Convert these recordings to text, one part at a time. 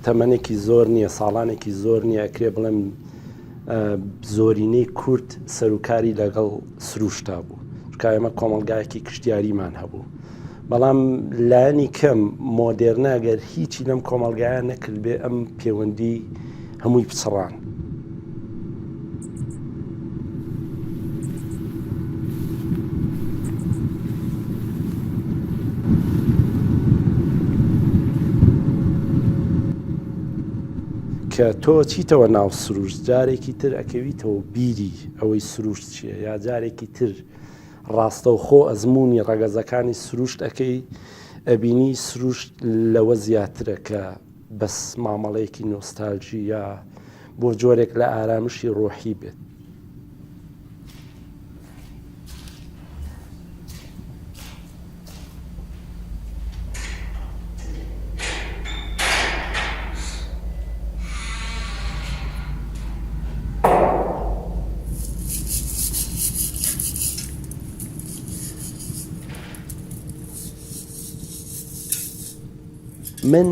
تەمەنێکی زۆر نییە، ساڵانێکی زۆر نییە ئەکرێ بڵێم زۆرینەی کورد سەرکاری لەگەڵ سروشتا بوو، چکە ئێمە کۆمەلگایەکی کشتیاریمان هەبوو. بەڵام لایەنی کەم مۆدێرنە ئەگەر هیچی لەم کۆمەلگایە نەکرد بێ ئەم پەیوەندی هەمووی بچڕان. کە تۆ چیتەوە ناو سروشت، جارێکی تر ئەکەویتەوە بیری ئەوەی سروشت چییە، یا جارێکی تر ڕاستەوخۆ ئەزمموی ڕەگەزەکانی سروشت ئەەکەی ئەبینی سروشت لەوە زیاترە کە بەس مامەڵەیەکی نۆستالژی یا بۆ جۆرێک لە ئارامشی ڕۆحی بێت. من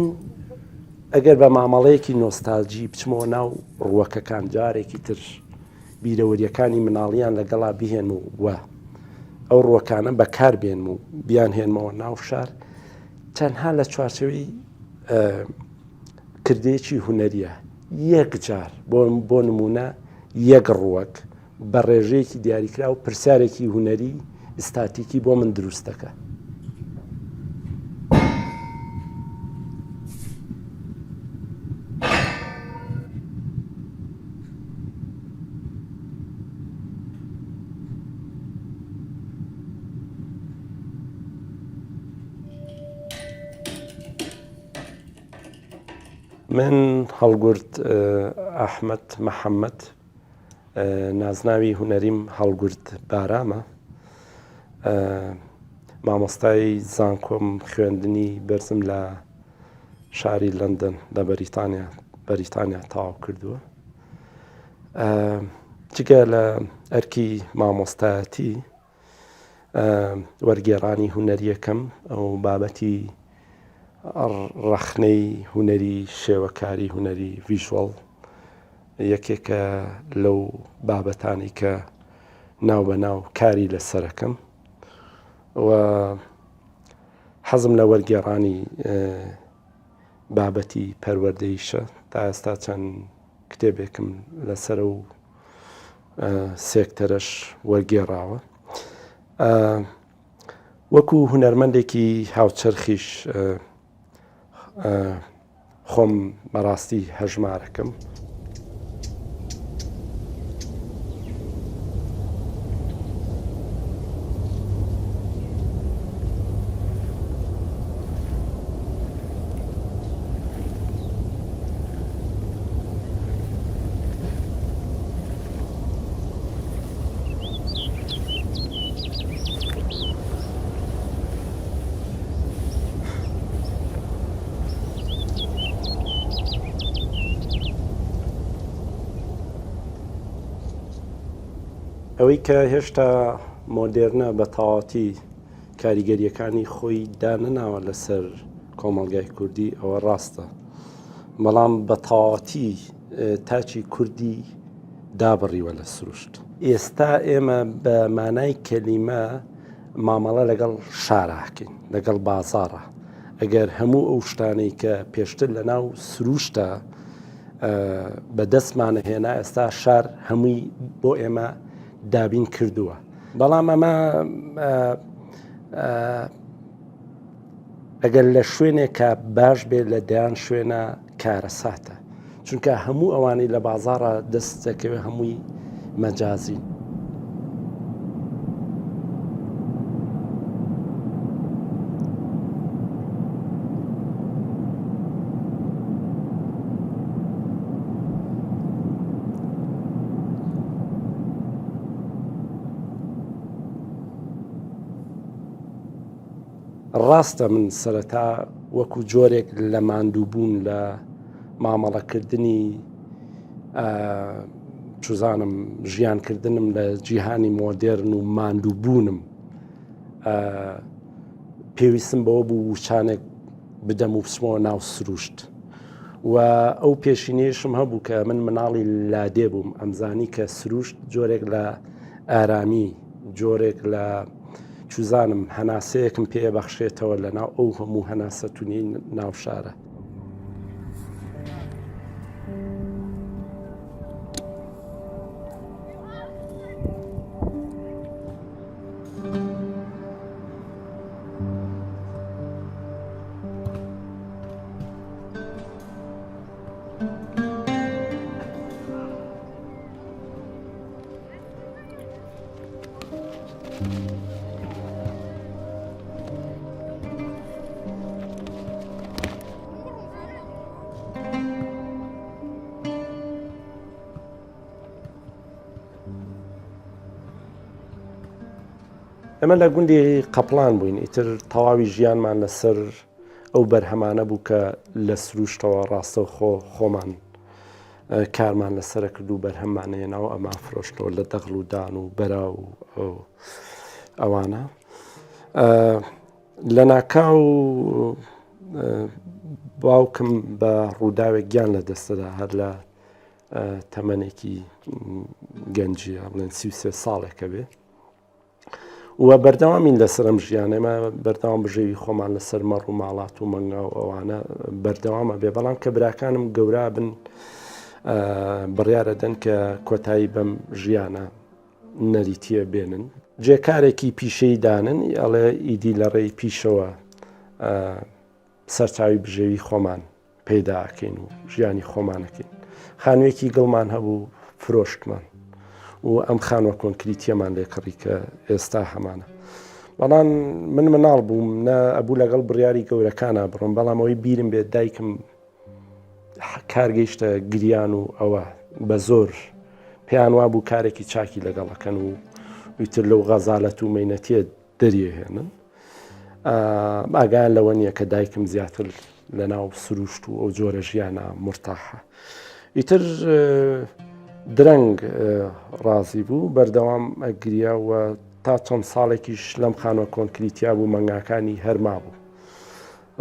ئەگەر بە مامەڵەیەکی نۆستالجی بچمەوە ناو ڕووەکەکان، جارێکی تر بیرەوەریەکانی مناڵیان لەگەڵا بهێن و وە ئەو ڕووەکانە بەکاربێن و بیان هێنمەوە ناو شار، تەنها لە چوارچەوەی کردەیەکی هونەریە. یەک جار بۆ نمونە یەک ڕووەک بە ڕێژەیەکی دیاریکرا و پرسیارێکی هونەری ئستاتیکی بۆ من دروست دەکە. من هەڵگورد ئەحمەد مەحەممەد، نازناوی هونەریم هەڵگورد بارامە، مامۆستای زانکۆم خوێندنی بەرزم لە شاری لەندەن لە بەریتانیا تاوا کردووە. جگە لە ئەرکی مامۆستایەتی وەرگێڕانی هونەریەکەم ئەو بابەتی ڕەخنەی هونەری شێوەکاری هونەری ڤیژوەڵ یەکێکە لەو بابەتانی کە ناو بە ناو کاری لەسەرەکەم و حەزم لە وەرگێڕانی بابەتی پەروەردەیشە. تا ئێستا چەند کتێبێکم لەسەر و سێکتەرەش وەرگێڕاوە. وەکو هونەرمەندێکی هاوچەرخیش خۆم بەڕاستی هەژمارەکەم. ئەوەی کە هێشتا مۆدێرنە بە تەواوەتی کاریگەریەکانی خۆی دانەناوە لەسەر کۆمەڵگای کوردی، ئەوە ڕاستە، بەڵام بە تەواوەتی تاچی کوردی دابڕیوە لە سروشت. ئێستا ئێمە بە مانای کەلیمە مامەڵە لەگەڵ شاراکەین، لەگەڵ بازاڕە. ئەگەر هەموو ئەو شتانەی کە پێشتر لە ناو سروشتە بەدەستمانە هێنا، ئێستا شار هەمووی بۆ ئێمە دابین کردووە. بەڵام ئەمە ئەگەر لە شوێنێکە باش بێت لە دەیان شوێنە کارەساتە، چونکە هەموو ئەوانەی لە بازاڕە دەست دەکەوێت هەمووی مەجازین. ڕاستە من سەرەتا وەکو جۆرێک لە ماندووبوون لە مامەڵەکردنی چوزانم ژیانکردنم لە جیهانی مۆدێرن و ماندووبوونم پێویستم بەوە بوو وچانێک بدەم و بچمەوە ناو سروشت و ئەو پێشینەیەشم هەبوو کە من مناڵی لادێ بووم ئەمزانی کە سروشت جۆرێک لە ئارامی جۆرێک لە چوزانم هەناسەیەکم پێبەخشێتەوە لەناو ئەو هەموو هەناسەتونی ناو شارە. ئەمە لە گوندی قەپڵان بووین ئیتر تەواوی ژیانمان لەسەر ئەو بەرهەمانە بوو کە لە سروشتەوە ڕاستە خۆمان کارمان لەسرە کرد و بەرهەمانەیەنەوە ئەمە فرۆشتەوە لە دەغڵ و دان و بەرا و ئەوانە لە ناکاو باوکم بە ڕووداوێک گیان لە دەستەدا هەر لە تەمەنێکی گەنجیە بڵێن 33 ساڵێکە بێ و بەردەوامین لەسەر ئەم ژیانەمە بەردەوام بژێوی خۆمان لەسەر مەڕ و ماڵات و مەنگا و ئەوانە بەردەوامە بێ بەڵام کە براکانم گەورا بن بڕیارەدەن کە کۆتایی بەم ژیانە نەریتیە بێنن جێکارێکی پیشەی دانن ئەڵێ ئیدی لە ڕێی پیشەوە سەرچاوی بژێوی خۆمان پەیداکەین و ژیانی خۆمانەکەین خانوویەکی گڵمان هەبوو فرۆشتمان و ئەم خانوە کۆنکریتیەمان لێکڕی کە ئێستا هەمانە بەڵام من مناڵ بووم نە ئەبوو لەگەڵ بڕیاری گەورەکانە بڕۆم بەڵام ئەوەی بیرم بێت دایکم کارگەیشتە گریان و ئەوە بە زۆر پێیان وا بوو کارێکی چاکی لەگەڵەکەن و ویتر لەو غەزالەت و مەینەتیە دەریێهێنن ئاگایان لەوە نییە کە دایکم زیاتر لەناو سروشت و ئەو جۆرە ژیانە مرتاحە ئیتر درەنگ ڕازی بوو بەردەوام ئەگریا و تا چەند ساڵێکیش لەم خانوە کۆنکریتیا بوو مەنگاکانی هەرما بوو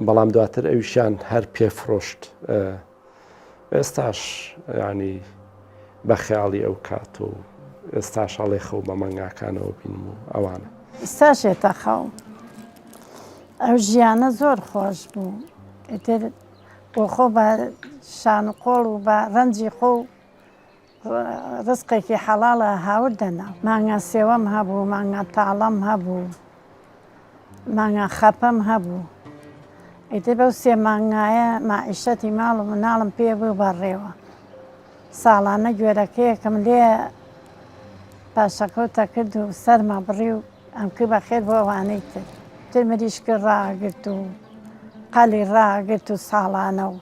بەڵام دواتر ئەویشیان هەر پێفرۆشت ئێستاش ینی بە خەیاڵی ئەو کات و ئێستاش هەڵێ خەو بە مەنگاکانەوە بینم و ئەوانە ئێستاشێتە خەو ئەو ژیانە زۆر خۆش بوو ئیتر بۆ خۆ بە شان و قۆڵ و بە ڕەنجی خۆ ڕزقێکی حەڵاڵە هاور دەنا مانگا سێوەم هەبوو مانگا تاڵەم هەبوو مانگا خەپەم هەبوو ئیتر بەو سێ مانگایە مائیشەتی ماڵ و مناڵم پێ بوو بەڕێوە ساڵانە گوێرەکەیەکم لێ پاشەکەوتە کرد و سەرما بڕی و ئەمکە بەخێر بۆ ئەوانەی تر مریشکە ڕاگرت و قەلی ڕاگرت و ساڵانە و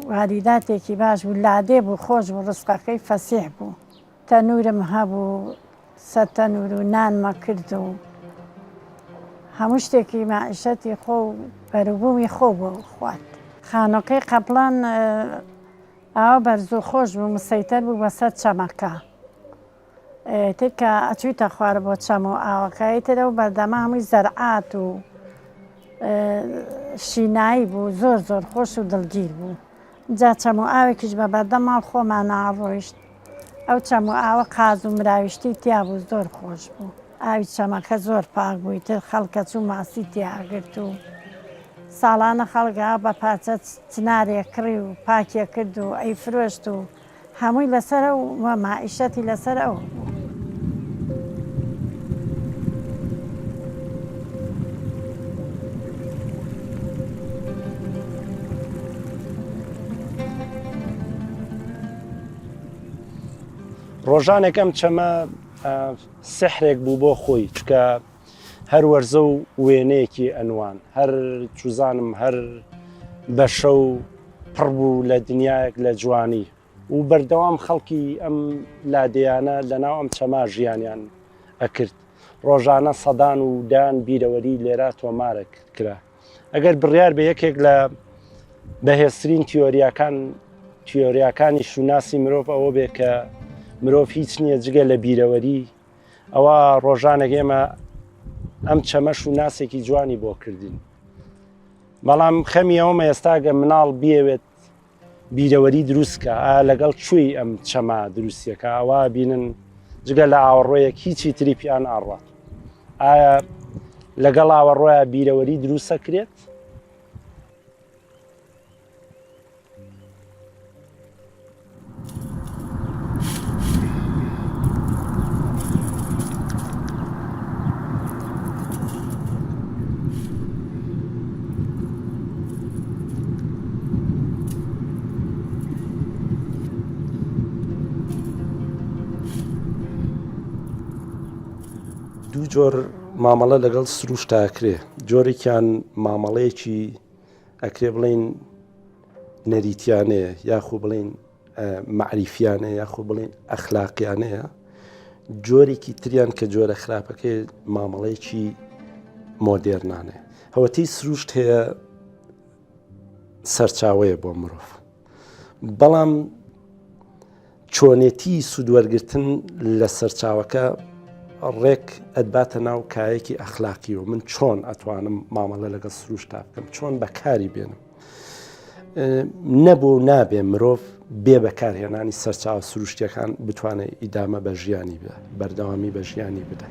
واریداتێکی باش بوو لادێ بوو خۆش بوو ڕزقەکەی فەسیح بوو تەنورم هەبوو سەر تەنور و نانمە کرد و هەموو شتێکی مائیشەتی خۆ و بەروبوومی خۆ بۆ خوارد خانۆکەی قەپڵان ئاوا بەرز و خۆش بوو مسەیتەر بوو بەسەر چەمەکە تر کە ئەچوویتە خوارە بۆ چەم و ئاوەکەی ترە و بەردەما هەمووی زەرعات و شینایی بوو زۆر زۆر خۆش و دڵگیر بوو جا چەم و ئاوێکیش بە بەردە ماڵ خۆمان ئاڕۆیشت ئەو چەم و ئاوە قاز و مراویشتی تیا بوو زۆر خۆش بوو ئاوی چەمەکە زۆر پاک بووی تر خەڵکە چوو ماسی تیاگرت و ساڵانە خەڵگا بە پاچە چنارێک کڕی و پاکێ کرد و ئەی فرۆشت و هەمووی لەسەر و مائیشەتی لەسەر ئەو بوو ڕۆژانێک ئەم چەمە سحرێک بوو بۆ خۆی چکە هەر وەرزە و وێنەیەکی ئەنوان هەر چوزانم هەر بەشە و پڕ بوو لە دنیایەک لە جوانی و بەردەوام خەڵکی ئەم لادەیانە لەناو ئەم چەما ژیانیان ئەکرد ڕۆژانە سەدان و دان بیرەوەری لێرە تۆمارە کرا ئەگەر بڕیار بە یەکێک لە بەهێزترین تیۆریاکانی شوناسی مرۆڤ ئەوە بێ کە مرۆڤ هیچ نییە جگە لە بیرەوەری ئەوە ڕۆژانێک ئێمە ئەم چەمە شوناسێکی جوانی بۆ کردین بەڵام خەمی ئەومە ئێستاگە مناڵ بێوێت بیرەوەری دروستکە لەگەڵ کوێی ئەم چەما دروستیەکە ئەوە بینن جگە لە ئاوەڕۆیەک هیچی تریپیان ئاڕات ئایا لەگەڵ ئاوەڕۆیە بیرەوەری دروستە کرێت؟ دوو جۆر مامەڵە لەگەڵ سروشتا ئەکرێ جۆرێکیان مامەڵەیەکی ئەکرێ بڵین نەریتیانەیە یاخو بڵین معریفیانەیە یاخو بڵین ئەخلاقیانەیە جۆرێکی تریان کە جۆرە خراپەکەی مامەڵەیەکی مۆدێرنانەیە هەوەتی سروشت هەیە سەرچاوەیە بۆ مرۆڤ بەڵام چۆنێتی سوودوەرگرتن لە سەرچاوەکە ڕێک ئەدباتە ناو کایەکی ئەخلاقی و من چۆن ئەتوانم مامەڵە لەگەڵ سروشتا بکەم چۆن بەکاری بێنم نەبوو نابێ مرۆڤ بێ بەکارهێنانی سەرچاو سروشتیەکان بتوانێت ئیدامە بە ژیانی بە بەردەوامی بە ژیانی بدە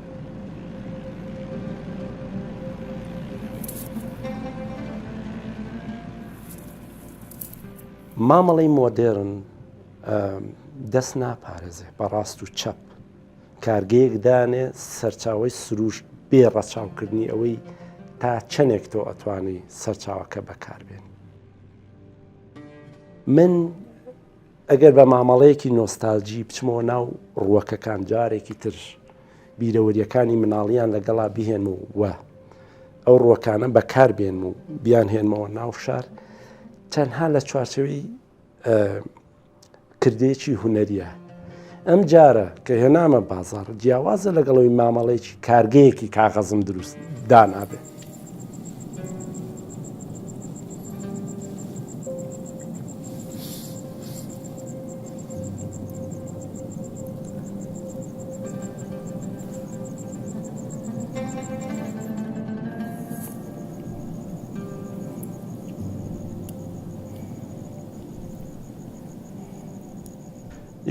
مامەڵەی مۆدێرن دەست ناپارێزێ بەڕاست و چەپ کارگەیەک دانێ سەرچاوی سروشت بێ ڕەچاوکردنی ئەوەی تا چەندێک تۆ ئەتوانی سەرچاوەکە بەکاربێن من ئەگەر بە مامەڵەیەکی نۆستالجی بچمەوە ناو ڕووەکەکان جارێکی تر بیرەوەریەکانی مناڵیان لەگەڵا بهێن و وە ئەو ڕووەکانە بەکاربێن و بیان هێنمەوە ناو شار تەنها لە چوارچەوەی کردەیەکی هونەریە ئەم جارە کە هێنامە بازار جیاوازە لەگەڵەوەی مامەڵەیەکی کارگەیەکی کاغەزم دروست دانابێت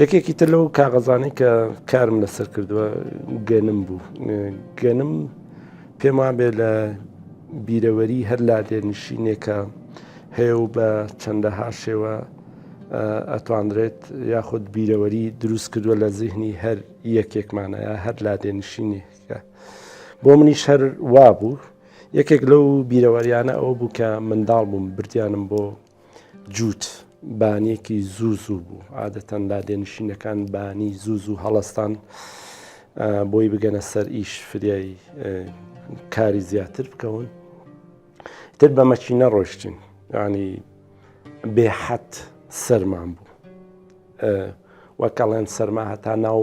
یەکێکی تر لەو کاغەزانەی کە کارم لەسەر کردووە گەنم بوو گەنم پێم وابێ لە بیرەوەری هەر لادێنشینێکە هەیە و بە چەندەها شێوە ئەتوانرێت یاخود بیرەوەری دروست کردووە لە زیهنی هەر یەکێکمانەیە هەر لادێنشینێکە بۆ منیش هەر وا بوو یەکێک لەو بیرەوەریانە ئەوە بوو کە منداڵ بووم بردیانم بۆ جووت بانیەکی زوو زوو بوو عادەتەن لادێنشینەکان بانی زوو زوو هەڵەستان بۆی بگەنە سەر ئیش فریای کاری زیاتر بکەون تر بە مەچینە ڕۆیشتین ینی بێحەت سەرمان بوو وەکەڵێن سەرما هەتا ناو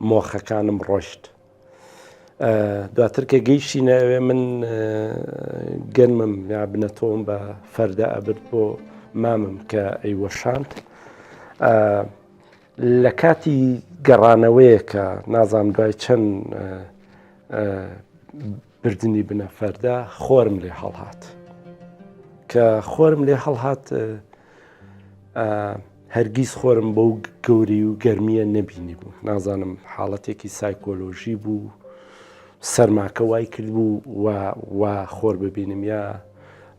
مۆخەکانم ڕۆشت دواتر کە گەیشتینەوێ من گەنمم یا بنەتۆم بە فەردە ئەبرد بۆ مامم کە ئەیوەشاند لە کاتی گەڕانەوەیە کە نازانم دوای چەند بردننی بنە فەردە خۆرم لێ هەڵهات کە خۆرم لێ هەڵهات هەرگیز خۆرم بەو گەوری و گەرمیە نەبینی بوو نازانم حاڵەتێکی سایکۆلۆژی بوو سەرماکە وای کرد بوو وا خۆر ببینم یا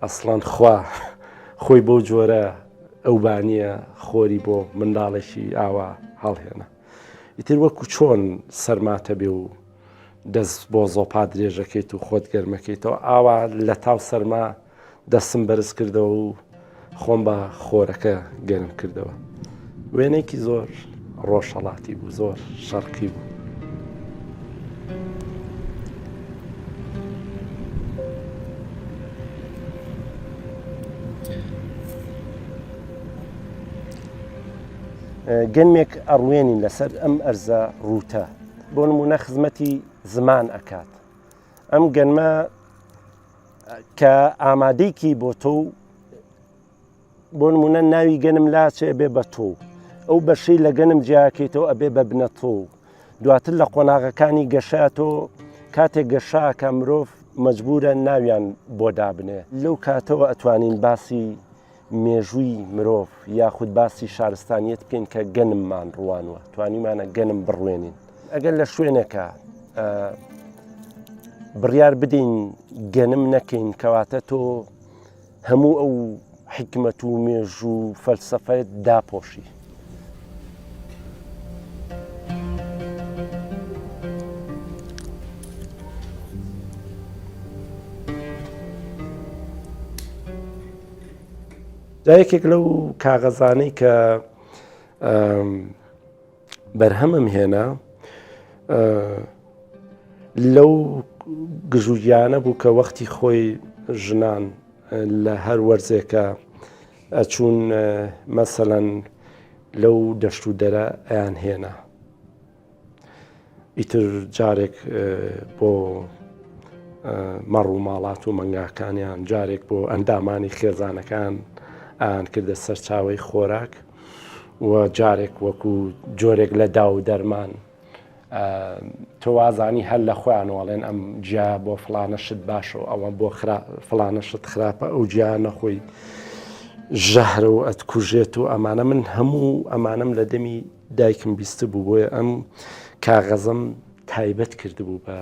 ئەسڵان خۆی بۆ جۆرە ئەو بانیە خۆری بۆ منداڵێکی ئاوا هەڵهێنا ئیتر وەکو چۆن سەرماتە بێ و دەست بۆ زۆپا درێژەکەیت و خۆت گەرمەکەیتەوە ئاوا لە تاو سەرما دەستم بەرز کردەوە و خۆم بە خۆرەکە گەرم کردەوە وێنێکی زۆر ڕۆژهەڵاتی بوو زۆر شەرقی بوو گەنمێک ئەڕوێنین لەسەر ئەم ئەرزە ڕووتە بۆ نمونە خزمەتی زمان ئەکات ئەم گەنمە کە ئامادەیکی بۆ تۆ بۆ نمونە ناوی گەنم لاچێ بێ بە تۆ ئەو بەشەی لە گەنم جیاکەیتەوە ئەبێ بە بنە تۆ دواتر لە قۆناغەکانی گەشاتۆ کاتێک گەشاکە مرۆڤ مەجبورە ناویان بۆ دابنێ لەو کاتەوە ئەتوانین باسی مێژووی مرۆڤ یاخود باسی شارستانیت بکەین کە گەنممان ڕوانوە توانیمانە گەنم بڕوێنین ئەگەر لە شوێنێکە بڕیار بدەین گەنم نەکەین کەواتە تۆ هەموو ئەو حکمت و مێژ و فەلسەفەیت داپۆشی یەکێک لەو کاغەزانەی کە بەرهەمم هێنا لەو گژوگیانە بوو کە وەختی خۆی ژنان لە هەر وەرزێکە ئەچوون مەسەلەن لەو دەشت و دەرە ئەیان هێنا ئیتر جارێک بۆ مەڕ و ماڵات و مەنگاکانیان جارێک بۆ ئەندامانی خێزانەکان ئایان کردە سەرچاوەی خۆراک و جارێک وەکو جۆرێک لە دا و دەرمان تۆ وازانی هەر لە خۆیانوەڵێن ئەم جیا بۆ فڵانەشت باشە و ئەوە بۆ فڵانەشت خراپە ئەو جیانە خۆی ژەهرە و ئەتکوژێت و ئەمانە من هەموو ئەمانم لە دەمی دایکم بیستە بوو بۆیە ئەم کاغەزم تایبەت کردبوو بە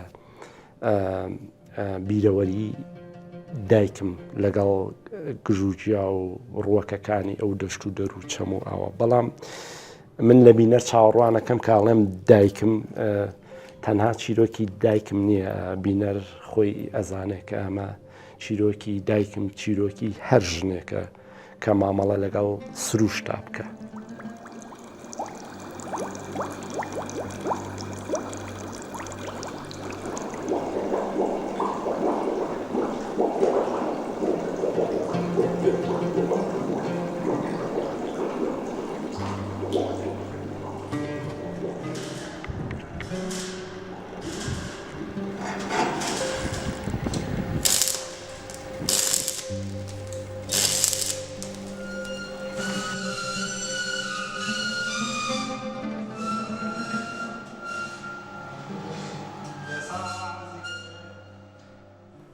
بیرەوەری دایکم لەگەڵ گژوجیا و ڕووەکەکانی ئەو دەشت و دەر و چەم و ئاوە بەڵام من لە بینەر چاوەڕوانەکەم کاڵێم دایکم تەنها چیرۆکی دایکم نییە بینەر خۆی ئەزانێت کە ئەمە چیرۆکی دایکم چیرۆکی هەر ژنێکە کە مامەڵە لەگەڵ سروشتا بکە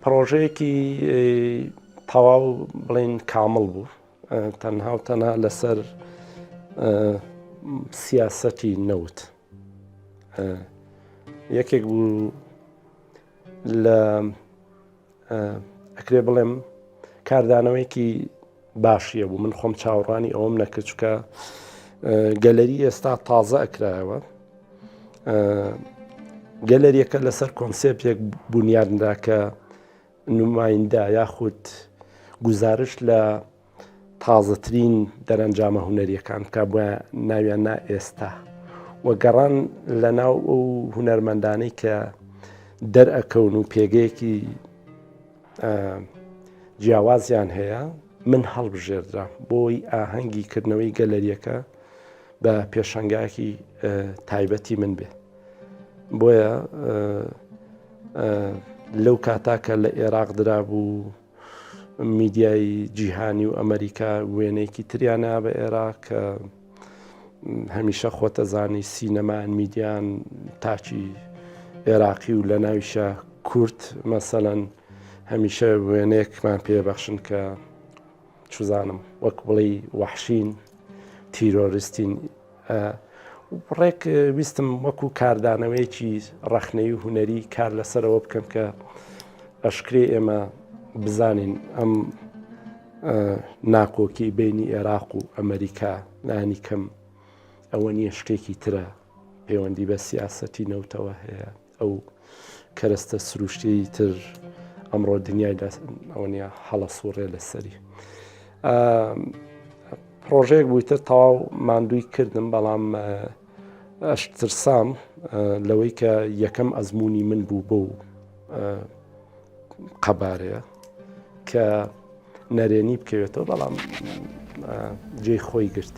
پرۆژەیەکی تەواو بڵێن کامڵ بوو تەنها و تەنها لەسەر سیاسەتی نەوت یەکێک بوو لە ئەکرێ بڵێم کاردانەوەیەکی باشیە بوو من خۆم چاوەڕوانی ئەوم نەکرد چکە گەلەری ئێستا تازە ئەکرایەوە گەلەریەکە لەسەر کۆنسێپتێک بنیادنرا کە نمایندە یاخود گوزارش لە تازەترین دەرەنجامە هونەریەکان کە بۆ ناویان نا ئێستا وەگەڕان لە ناو ئەو هونەرمەندانەی کە دەرئەکەون و پێگەیەکی جیاوازیان هەیە من هەڵبژێردرا بۆی ئاهەنگی کردنەوەی گەلەریەکە بە پێشەنگایەکی تایبەتی من بێ بۆیە لەو کاتاکە لە عێراق درابوو میدیای جیهانی و ئەمریکا وێنەیەکی تریانە بە عێراق کە هەمیشە خۆتەزانی سینەمان میدیان تاچی عێراقی و لە ناویشە کورد مەسەلەن هەمیشە وێنەیەکمان پێبەخشن کە چزانم وەک بڵی وەحشین تیرۆریستین ڕێک ویستم وەکو کاردانەوەیەکی ڕەخنەی و هونەری کار لەسەرەوە بکەم کە ئەشکرێ ئێمە بزانین ئەم ناکۆکی بینی عێراق و ئەمریکا نانی کەم ئەوە نییە شتێکی ترە پەیوەندی بە سیاسەتی نەوتەوە هەیە ئەو کەرەستە سروشتی تر ئەمڕۆ دنیای ئەوە نیە هەڵە سوڕێ لەسەری پرۆژەیەک بوویتر تەواو ماندووی کردم بەڵام ئەشترسام لەوەی کە یەکەم ئەزمموی من بوو بۆ قەبارەیە کە نەرێنی بکەوێتەوە بەڵام جێی خۆی گرت.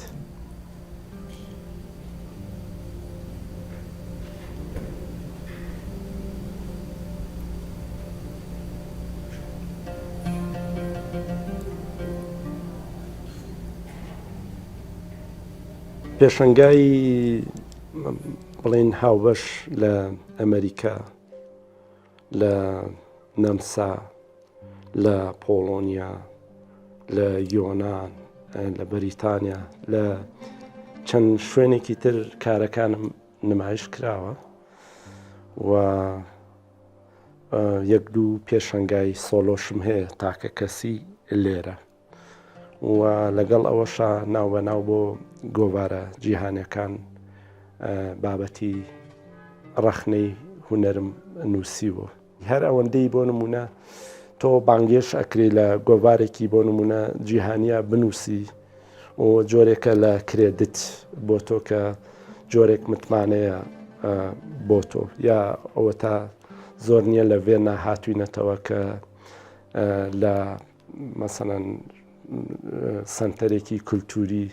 پێشەنگای بڵێن هاوبەش لە ئەمریکا لە نەمسا لە پۆڵۆنیا، لە یۆناان، لە بەریتانیا، لە چەند شوێنێکی تر کارەکانم نمایش کراوە و یەک دوو پێشەنگای سۆلۆشم هەیە تاکە کەسی لێرە و لەگەڵ ئەوەشە ناوبەناو بۆ گۆوارە جیهانیەکان بابەتی ڕەخنەی هونەرم نووسیوە. هەر ئەوەندەی بۆ نمونە تۆ بانگێش ئەکرێ لە گۆوارێکی بۆ نمونە جیهانیە بنووسی و جۆرێکە لە کرێدت بۆ تۆ کە جۆرێک متمانەیە بۆ تۆ، یا ئەوە تا زۆر نییە لە ڤێنا هاتووینەتەوە کە لە مەسەڵەن سەنتەرێکی کولتوری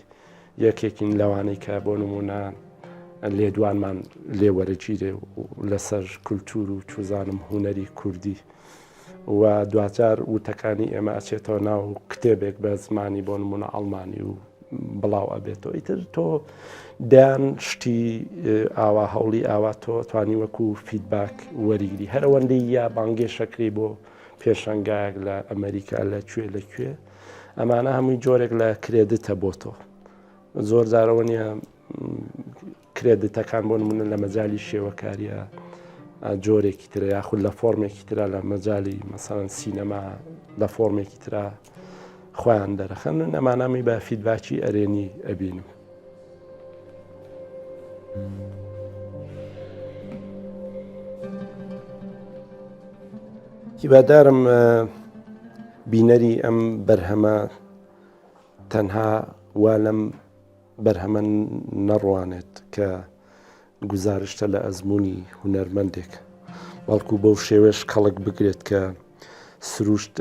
یەکێکین لەوانەی کە بۆ نمونە لێدوانمان لێوەرەگیرێ لەسەر کولتور و چوزانم هونەری کوردی و دوجار وتەکانی ئێمە ئەچێتەوە ناو کتێبێک بە زمانی بۆ نمونە ئەڵمانی و بڵاو ئەبێتەوە. ئیتر تۆ دایان شتی ئاوا هەوڵی ئاوا تۆ توانی وەکو فیدباک وەریگری هەر ئەوەندەی یا بانگێشەکری بۆ پێشەنگایەک لە ئەمریکا لەکوێ لەکوێ، ئەمانە هەمووی جۆرێک لە کرێدتە بۆ تۆ. زۆر جارەوە نیە کرێدتەکان بۆ نمونە لە مەجای شێوەکاریە جۆرێکی ترە یاخود لە فۆرمێکی ترە لە مەجای مەسەڵەن سینەما لە فۆرمێکی ترە خۆیان دەرەخەن. ئەمانەمی بە فیدباکی ئەرێنی ئەبینم. هیوادارم بینەری ئەم بەرهەمە تەنها وا لەم بەرهەمە نەڕوانێت کە گزارشتە لە ئەزمموی هونەرمەندێک، بەڵکو بەو شێوەش کەڵک بگرێت کە سروشت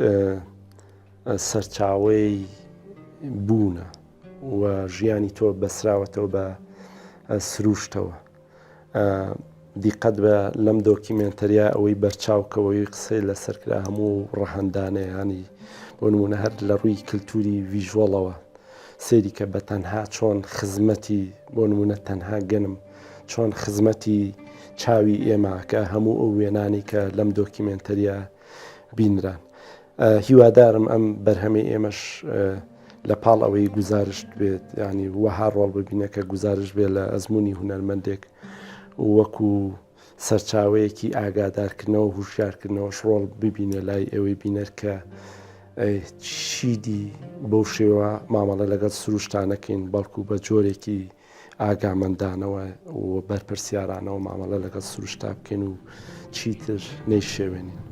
سەرچاوەی بوونە و ژیانی تۆ بەسراوەتەوە بە سروشتەوە. دیقەت بە لەم دۆکیمنتەریا ئەوەی بەرچاوکەوەی قسەی لەسەرکرا هەموو ڕەهەندانەیانی بۆ نمونە هەر لە ڕووی کللتوری ڤیژوەڵەوە سێری کە بە تەنها چۆن خزمەتی بۆ نمونە تەنها گەنم چۆن خزمەتی چاوی ئێمە کە هەموو ئەو وێنانی کە لەم دۆکیمنتەریە بینران. هیوادارم ئەم بەرهەمەی ئێمەش لە پاڵ ئەوەی گزارشت بێت، ینی وەها ڕۆڵ ببینە کە گزارش بێت لە ئەزمموی هونەرمەندێک وەکو سەرچاوەیەکی ئاگادارکردنەوە هوشیارکردنەوەش ڕۆڵ ببینە لای ئەوەی بینەر کە چیدی بەو شێوە مامەڵە لەگەڵ سروشتانەکەین، بەڵکو بە جۆرێکی ئاگامەندانەوە و بەرپرسیارانەوە مامەڵە لەگەڵ سروشتا بکەین و چیتر نەیشێوێنین.